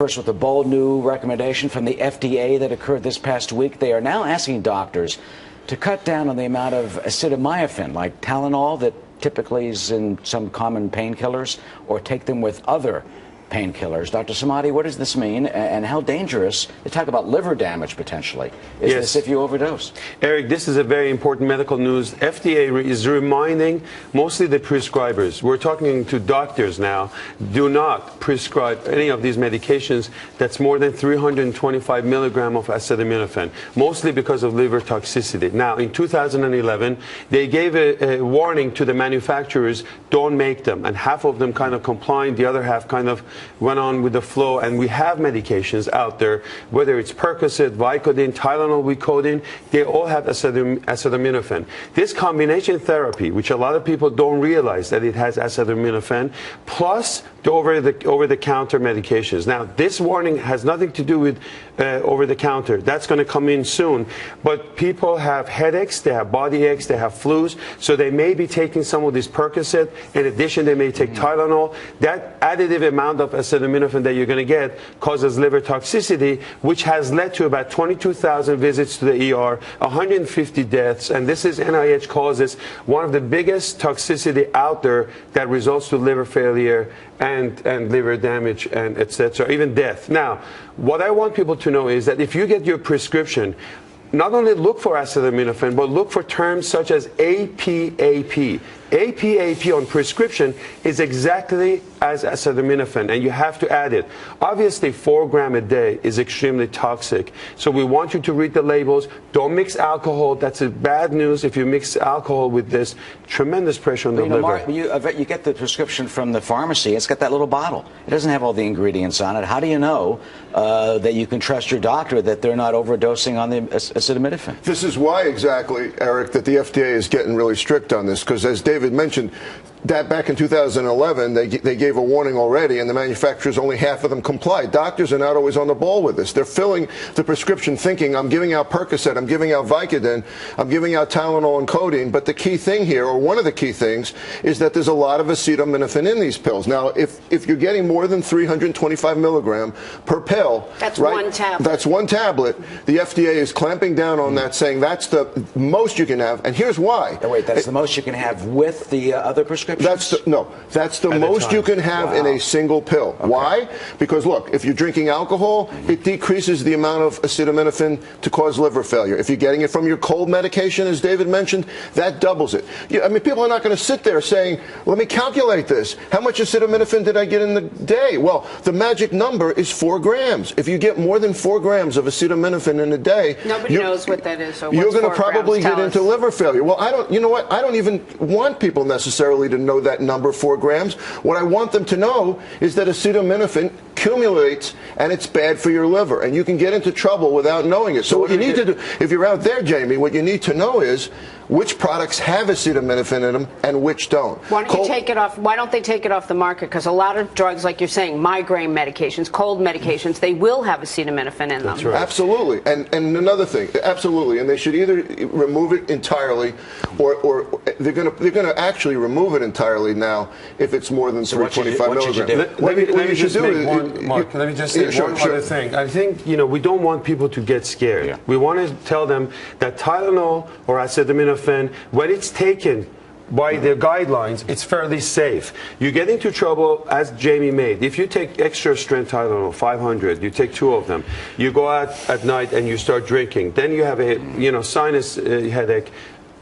First, with a bold new recommendation from the FDA that occurred this past week, they are now asking doctors to cut down on the amount of acetaminophen, like Tylenol, that typically is in some common painkillers, or take them with other painkillers. Dr. Samadi, what does this mean, and how dangerous? They talk about liver damage potentially. Is this if you overdose? Eric, this is a very important medical news. FDA is reminding mostly the prescribers. We're talking to doctors now. Do not prescribe any of these medications that's more than 325 milligrams of acetaminophen, mostly because of liver toxicity. Now, in 2011, they gave a warning to the manufacturers, don't make them. And half of them kind of complied, the other half kind of went on with the flow, and we have medications out there, whether it's Percocet, Vicodin, Tylenol with codeine, they all have acetaminophen. This combination therapy, which a lot of people don't realize that it has acetaminophen, plus the over-the-counter medications. Now, this warning has nothing to do with over-the-counter. That's going to come in soon. But people have headaches, they have body aches, they have flus, so they may be taking some of this Percocet. In addition, they may take Tylenol. That additive amount of acetaminophen that you're going to get causes liver toxicity, which has led to about 22,000 visits to the ER, 150 deaths, and this is NIH causes one of the biggest toxicity out there that results to liver failure and liver damage and etc., even death. Now, what I want people to know is that if you get your prescription, not only look for acetaminophen, but look for terms such as APAP. APAP on prescription is exactly as acetaminophen, and you have to add it. Obviously, 4 grams a day is extremely toxic, so we want you to read the labels. Don't mix alcohol. That's a bad news. If you mix alcohol with this, tremendous pressure on the liver. Mark, you get the prescription from the pharmacy. It's got that little bottle. It doesn't have all the ingredients on it. How do you know that you can trust your doctor that they're not overdosing on the acetaminophen? This is why exactly, Eric, that the FDA is getting really strict on this, because as David mentioned, that back in 2011, they gave a warning already, and the manufacturers, only half of them complied. Doctors are not always on the ball with this. They're filling the prescription thinking, I'm giving out Percocet, I'm giving out Vicodin, I'm giving out Tylenol and codeine, but the key thing here, or one of the key things, is that there's a lot of acetaminophen in these pills. Now, if you're getting more than 325 milligram per pill, that's right, one tablet. That's one tablet. The FDA is clamping down on that, saying that's the most you can have, and here's why. Oh, wait, that's the most you can have with the other prescriptions? That's the most you can have in a single pill. Okay. Why? Because look, if you're drinking alcohol, it decreases the amount of acetaminophen to cause liver failure. If you're getting it from your cold medication, as David mentioned, that doubles it. I mean, people are not going to sit there saying, let me calculate this. How much acetaminophen did I get in the day? Well, the magic number is 4 grams. If you get more than 4 grams of acetaminophen in a day, nobody knows what that is. So you're going to probably get into liver failure. Well, you know what? I don't even want people necessarily to know that number, 4 grams. What I want them to know is that acetaminophen accumulates and it's bad for your liver, and you can get into trouble without knowing it. So what you need to do, if you're out there, Jamie, what you need to know is which products have acetaminophen in them and which don't. Why don't you take it off? Why don't they take it off the market? Because a lot of drugs, like you're saying, migraine medications, cold medications, they will have acetaminophen in them. That's right. Absolutely. And another thing, absolutely, and they should either remove it entirely, or they're going to actually remove it entirely now if it's more than 325 milligrams. Let me just make one, Mark. Let me just say one other thing. I think we don't want people to get scared. Yeah. We want to tell them that Tylenol or acetaminophen, when it's taken by the guidelines, it's fairly safe. You get into trouble, as Jamie made. If you take extra strength Tylenol, 500, you take 2 of them, you go out at night and you start drinking, then you have a sinus headache,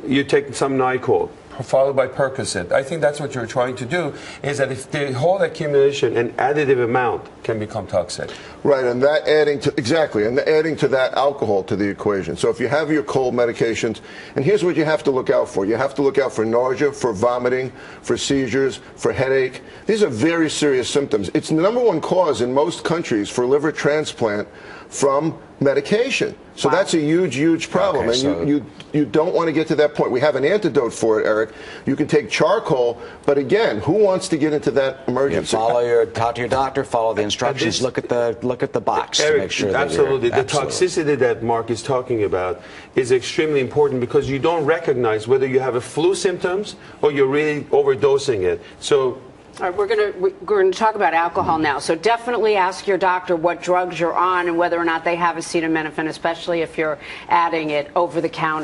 you take some NyQuil, followed by Percocet. I think that's what you're trying to do, is that if the whole accumulation and additive amount can become toxic. Right, and that adding to that alcohol to the equation. So if you have your cold medications, and here's what you have to look out for. You have to look out for nausea, for vomiting, for seizures, for headache. These are very serious symptoms. It's the #1 cause in most countries for liver transplant from medication. So that's a huge, huge problem. Okay, and you don't want to get to that point. We have an antidote for it, Eric. You can take charcoal, but again, who wants to get into that emergency? Talk to your doctor, follow the instructions, look at the box, Eric, to make sure absolutely. The toxicity that Mark is talking about is extremely important, because you don't recognize whether you have a flu symptoms or you're really overdosing it. So All right, we're going to talk about alcohol now. So definitely ask your doctor what drugs you're on and whether or not they have acetaminophen, especially if you're adding it over the counter.